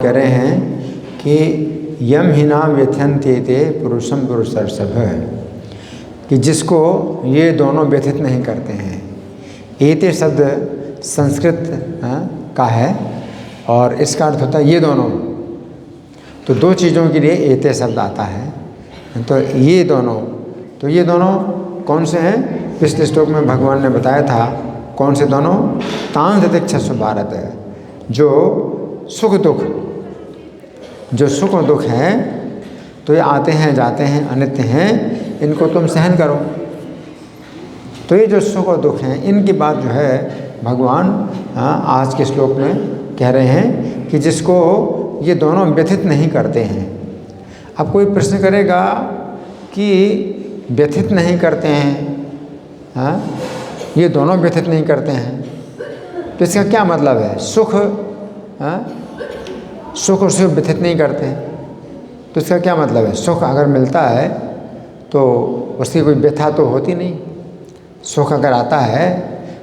कह रहे हैं कि यम हिना व्यथयन्ते ते पुरुषम पुरुषर्षभ, कि जिसको ये दोनों व्यथित नहीं करते हैं। एते शब्द संस्कृत का है और इसका अर्थ होता है ये दोनों। तो दो चीज़ों के लिए एते शब्द आता है। तो ये दोनों कौन से हैं? पिछले श्लोक में भगवान ने बताया था कौन से दोनों। तान तितिक्षस्व भारत है, जो सुख और दुख हैं, तो ये आते हैं जाते हैं अनित्य हैं, इनको तुम सहन करो। तो ये जो सुख और दुख हैं इनकी बात जो है भगवान आज के श्लोक में कह रहे हैं कि जिसको ये दोनों व्यथित नहीं करते हैं। अब कोई प्रश्न करेगा कि व्यथित नहीं करते हैं, ये दोनों व्यथित नहीं करते हैं, तो इसका क्या मतलब है? सुख और सुख व्यथित नहीं करते हैं, तो इसका क्या मतलब है? सुख अगर मिलता है तो उसकी कोई व्यथा तो होती नहीं। सुख अगर आता है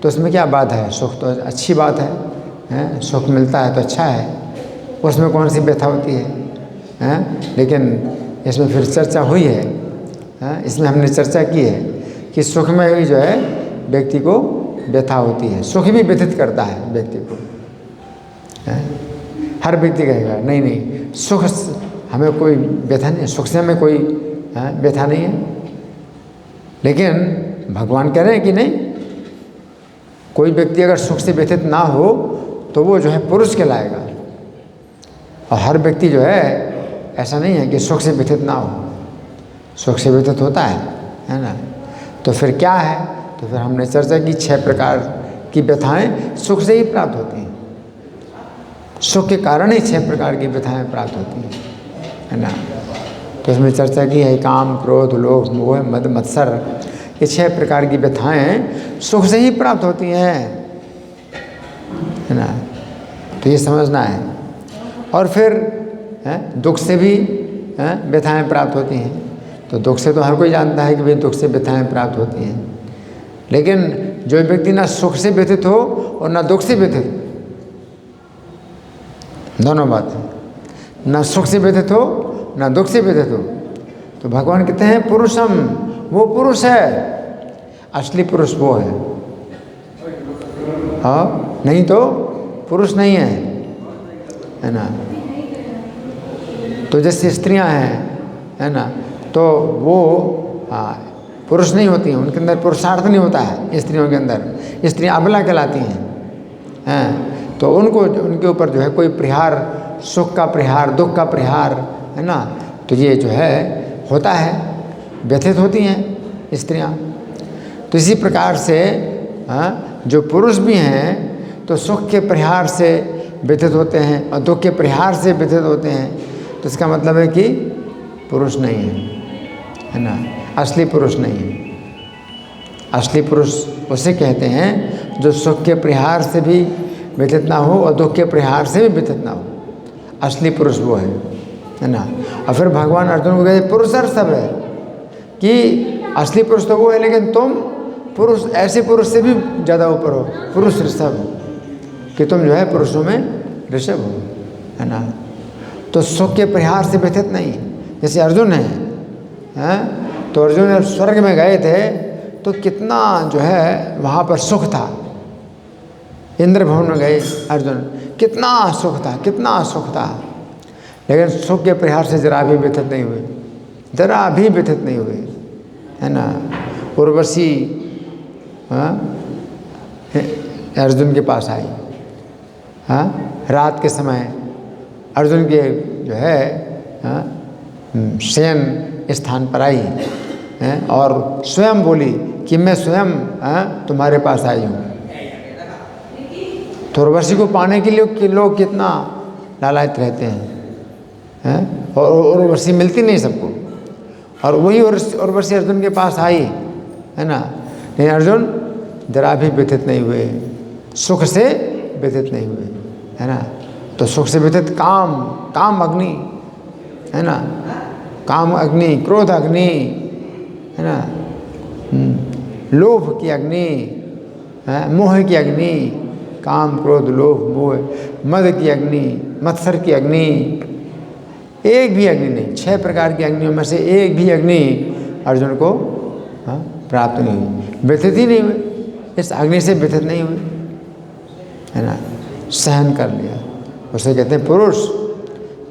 तो उसमें क्या बात है? सुख तो अच्छी बात है, सुख मिलता है तो अच्छा है, उसमें कौन सी व्यथा होती है? लेकिन इसमें फिर चर्चा हुई है, इसमें हमने चर्चा की है कि सुख में भी जो है व्यक्ति को व्यथा होती है। सुख भी व्यथित करता है व्यक्ति को। हर व्यक्ति कहेगा नहीं सुख हमें कोई व्यथा नहीं, सुख से हमें कोई व्यथा नहीं है। लेकिन भगवान कह रहे हैं कि नहीं, कोई व्यक्ति अगर सुख से व्यथित ना हो तो वो जो है पुरुष कहलाएगा। और हर व्यक्ति जो है ऐसा नहीं है कि सुख से व्यथित ना हो, सुख से व्यथित होता है ना। तो फिर क्या है? तो फिर हमने चर्चा की 6 प्रकार की व्यथाएं सुख से ही प्राप्त होती हैं। सुख के कारण ही 6 प्रकार की व्यथाएं प्राप्त होती हैं, है ना। तो इसमें चर्चा की है काम, क्रोध, लोभ, मोह, मद, मत्सर, ये 6 प्रकार की व्यथाएं सुख से ही प्राप्त होती हैं, है ना। तो ये समझना है। और फिर दुख से भी व्यथाएं प्राप्त होती हैं। तो दुख से तो हर कोई जानता है कि भाई दुख से व्यथाएं प्राप्त होती हैं। लेकिन जो व्यक्ति ना सुख से व्यथित हो और ना दुख से व्यथित, दोनों बात है, ना सुख से व्यथित हो ना दुख से व्यथित हो, तो भगवान कहते हैं पुरुषम, वो पुरुष है, असली पुरुष वो है। हाँ, नहीं तो पुरुष नहीं है ना। तो जैसे स्त्रियां हैं, है ना, तो वो पुरुष नहीं होती हैं, उनके अंदर पुरुषार्थ नहीं होता है। स्त्रियों के अंदर स्त्रियां अबला कहलाती हैं, तो उनके ऊपर जो है कोई प्रहार, सुख का प्रहार, दुख का प्रहार, है ना, तो ये जो है होता है, व्यथित होती हैं स्त्रियां। तो इसी प्रकार से जो पुरुष भी हैं तो सुख के प्रहार से व्यथित होते हैं और दुख के प्रहार से व्यथित होते हैं। तो इसका मतलब है कि पुरुष नहीं है ना, असली पुरुष नहीं है। असली पुरुष उसे कहते हैं जो सुख के प्रहार से भी व्यथित ना हो और दुख के प्रहार से भी व्यथित ना हो। असली पुरुष वो है ना। और फिर भगवान अर्जुन को कहते पुरुषर्षभ है कि असली पुरुष तो वो है, लेकिन तुम पुरुष, ऐसे पुरुष से भी ज़्यादा ऊपर हो, पुरुष ऋषभ, कि तुम जो है पुरुषों में ऋषभ हो, है ना। तो सुख के प्रहार से व्यथित नहीं, जैसे अर्जुन है, तो अर्जुन जब स्वर्ग में गए थे तो कितना जो है वहाँ पर सुख था। इंद्र भवन में गए अर्जुन, कितना सुख था, लेकिन सुख के प्रहार से जरा भी व्यथित नहीं हुए, जरा भी व्यथित नहीं हुए, है ना। उर्वशी अर्जुन के पास आई, रात के समय अर्जुन के जो है शयन स्थान पर आई और स्वयं बोली कि मैं स्वयं तुम्हारे पास आई हूँ। तो उर्वशी को पाने के लिए लोग कितना लालायित रहते हैं, और उर्वशी मिलती नहीं सबको। और वही उर्वशी अर्जुन के पास आई, है ना, लेकिन अर्जुन जरा भी व्यथित नहीं हुए, सुख से व्यथित नहीं हुए, है ना। तो सुख से व्यथित काम अग्नि, है ना, काम अग्नि, क्रोध अग्नि, है ना, लोभ की अग्नि, मोह की अग्नि, काम, क्रोध, लोभ, मोह, मद की अग्नि, मत्सर की अग्नि, एक भी अग्नि नहीं, 6 प्रकार की अग्नियों में से एक भी अग्नि अर्जुन को प्राप्त नहीं हुई, व्यथित ही नहीं हुए, इस अग्नि से व्यथित नहीं हुए, है ना। सहन कर लिया, उसे कहते हैं पुरुष।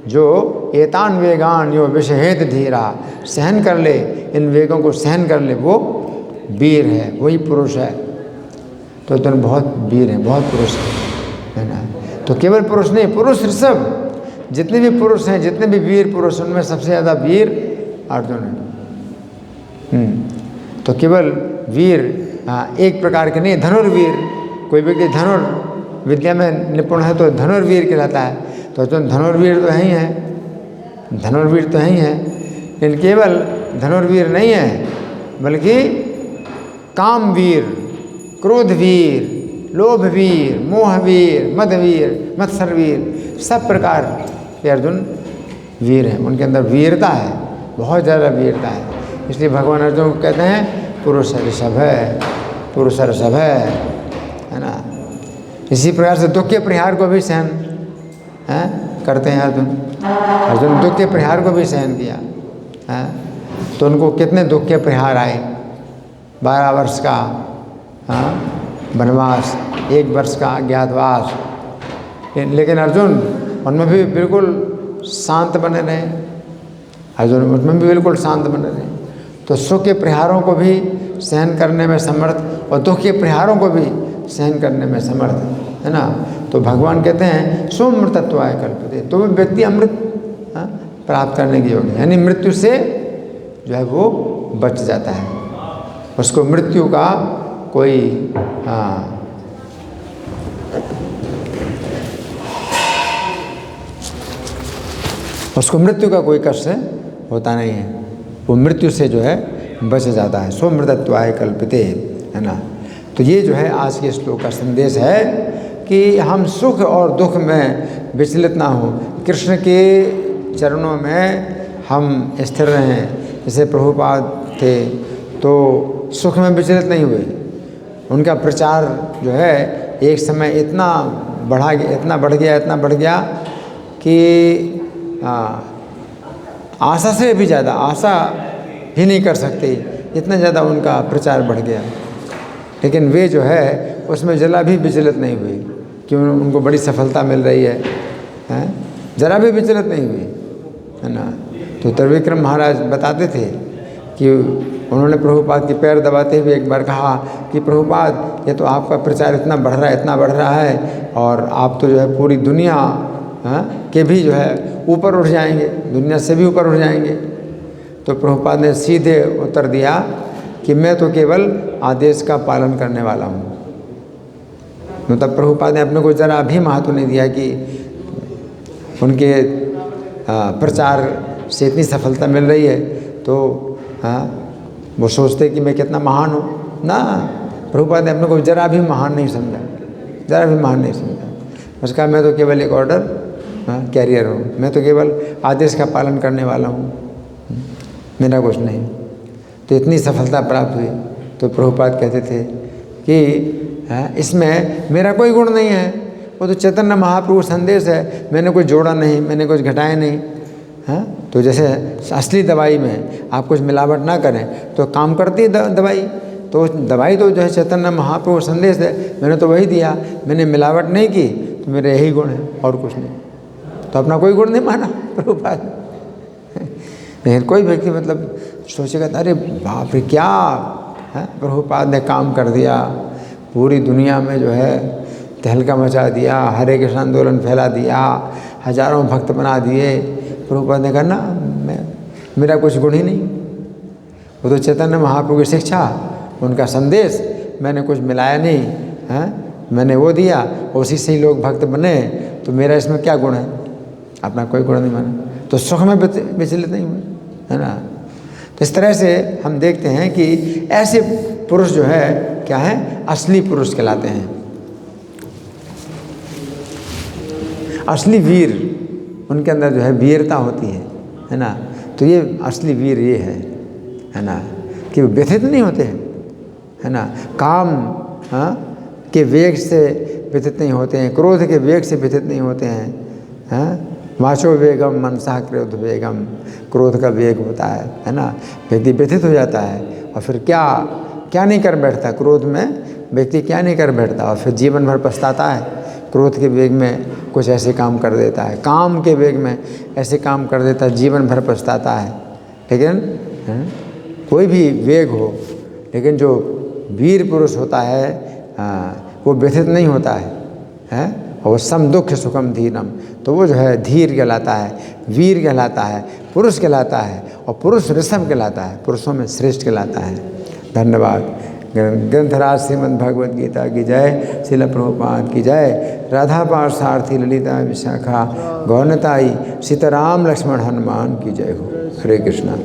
जो एतान वेगान यो विषहेत धीरा, सहन कर ले, इन वेगों को सहन कर ले, वो वीर है, वही पुरुष है। तो तुम बहुत वीर हैं, बहुत पुरुष है ना। तो केवल पुरुष नहीं, पुरुष ऋषभ, जितने भी पुरुष हैं, जितने भी वीर पुरुष, उनमें सबसे ज़्यादा वीर अर्जुन है। तो केवल वीर एक प्रकार के नहीं, धनुर्वीर। कोई व्यक्ति धनुर्विद्या में निपुण है तो धनुर्वीर कहलाता है। तो अर्जुन धनुर्वीर तो है ही है, धनुर्वीर तो है ही है, लेकिन केवल धनुर्वीर नहीं है, बल्कि कामवीर, क्रोधवीर, लोभवीर, मोहवीर, मदवीर, मत्सरवीर, सब प्रकार के अर्जुन वीर हैं। उनके अंदर वीरता है, बहुत ज़्यादा वीरता है। इसलिए भगवान अर्जुन को कहते हैं पुरुष ऋषभ है, पुरुष ऋषभ है ना। इसी प्रकार से दुख के परिहार को भी सहन करते हैं अर्जुन। अर्जुन दुख के परिहार को भी सहन किया है। तो उनको कितने दुख के परिहार आए, 12 वर्ष का वनवास, 1 वर्ष का अज्ञातवास, लेकिन अर्जुन उनमें भी बिल्कुल शांत बने रहे। अर्जुन उनमें भी बिल्कुल शांत बने रहे। तो सुख के परिहारों को भी सहन करने में समर्थ और दुख के परिहारों को भी सहन करने में समर्थ, है ना। तो भगवान कहते हैं सोमृतत्वाय कल्पते, तो वो व्यक्ति अमृत प्राप्त करने के योग्य, यानी मृत्यु से जो है वो बच जाता है। उसको मृत्यु का कोई उसको मृत्यु का कोई कष्ट होता नहीं है, वो मृत्यु से जो है बच जाता है। सोमृतत्वाय कल्पते, है ना। तो ये जो है आज के श्लोक का संदेश है कि हम सुख और दुख में विचलित ना हो, कृष्ण के चरणों में हम स्थिर रहें। जैसे प्रभुपाद थे तो सुख में विचलित नहीं हुए, उनका प्रचार जो है एक समय इतना बढ़ गया कि आशा से भी ज़्यादा, आशा भी नहीं कर सकते, इतना ज़्यादा उनका प्रचार बढ़ गया। लेकिन वे जो है उसमें जरा भी विचलित नहीं हुए, कि उनको बड़ी सफलता मिल रही है, जरा भी विचलित नहीं हुए, है ना। तो त्रिविक्रम महाराज बताते थे कि उन्होंने प्रभुपाद के पैर दबाते हुए एक बार कहा कि प्रभुपाद, ये तो आपका प्रचार इतना बढ़ रहा है, और आप तो जो है पूरी दुनिया के भी जो है ऊपर उठ जाएंगे, दुनिया से भी ऊपर उठ जाएंगे। तो प्रभुपाद ने सीधे उत्तर दिया कि मैं तो केवल आदेश का पालन करने वाला हूँ। मतलब प्रभुपाद ने अपने को जरा भी महत्व नहीं दिया कि उनके प्रचार से इतनी सफलता मिल रही है तो वो सोचते कि मैं कितना महान हूँ ना। प्रभुपाद ने अपने को जरा भी महान नहीं समझा, जरा भी महान नहीं समझा। उसका मैं तो केवल एक ऑर्डर कैरियर हूँ, मैं तो केवल आदेश का पालन करने वाला हूँ, मेरा कुछ नहीं। तो इतनी सफलता प्राप्त हुई। तो प्रभुपाद कहते थे कि इसमें मेरा कोई गुण नहीं है, वो तो चैतन्य महाप्रभु संदेश है, मैंने कुछ जोड़ा नहीं, मैंने कुछ घटाया नहीं। तो जैसे असली दवाई में आप कुछ मिलावट ना करें तो काम करती है दवाई। तो दवाई तो जो है चैतन्य महाप्रभु संदेश है, मैंने तो वही दिया, मैंने मिलावट नहीं की, तो मेरे यही गुण है और कुछ नहीं। तो अपना कोई गुण नहीं माना प्रभुपाद। लेकिन कोई व्यक्ति मतलब सोचेगा अरे बाप रे क्या प्रभुपाद ने काम कर दिया, पूरी दुनिया में जो है तहलका मचा दिया, हरे कृष्ण आंदोलन फैला दिया, हजारों भक्त बना दिए। प्रभुपाद ने कहा ना, मेरा कुछ गुण ही नहीं, वो तो चैतन्य महाप्रभु की शिक्षा, उनका संदेश, मैंने कुछ मिलाया नहीं, मैंने वो दिया, उसी से ही लोग भक्त बने, तो मेरा इसमें क्या गुण है? अपना कोई गुण नहीं माना, तो सुख में विचलित नहीं हुए, है ना। तो इस तरह से हम देखते हैं कि ऐसे पुरुष जो है क्या है, असली पुरुष कहलाते हैं, असली वीर। उनके अंदर जो है वीरता होती है ना। तो ये असली वीर ये है ना, कि वो व्यथित नहीं होते हैं, है ना। काम के वेग से व्यथित नहीं होते हैं, क्रोध के वेग से व्यथित नहीं होते हैं, हैं। वाचो वेगम मनसा क्रोध वेगम, क्रोध का वेग होता है ना। व्यक्ति व्यथित हो जाता है और फिर क्या क्या नहीं कर बैठता, क्रोध में व्यक्ति क्या नहीं कर बैठता और फिर जीवन भर पछताता है। क्रोध के वेग में कुछ ऐसे काम कर देता है, काम के वेग में ऐसे काम कर देता है, जीवन भर पछताता है। लेकिन कोई भी वेग हो, लेकिन जो वीर पुरुष होता है वो व्यथित नहीं होता है और वो सम दुख सुखम धीरम, तो वो जो है धीर कहलाता है, वीर कहलाता है, पुरुष कहलाता है और पुरुष ऋषभ कहलाता है, पुरुषों में श्रेष्ठ कहलाता है। धन्यवाद। ग्रंथराज श्रीमद् भगवद गीता की जय, श्रील प्रभुपाद की जय, राधा पार्थसारथी ललिता विशाखा गौरताई सीताराम लक्ष्मण हनुमान की जय हो। हरे कृष्णा।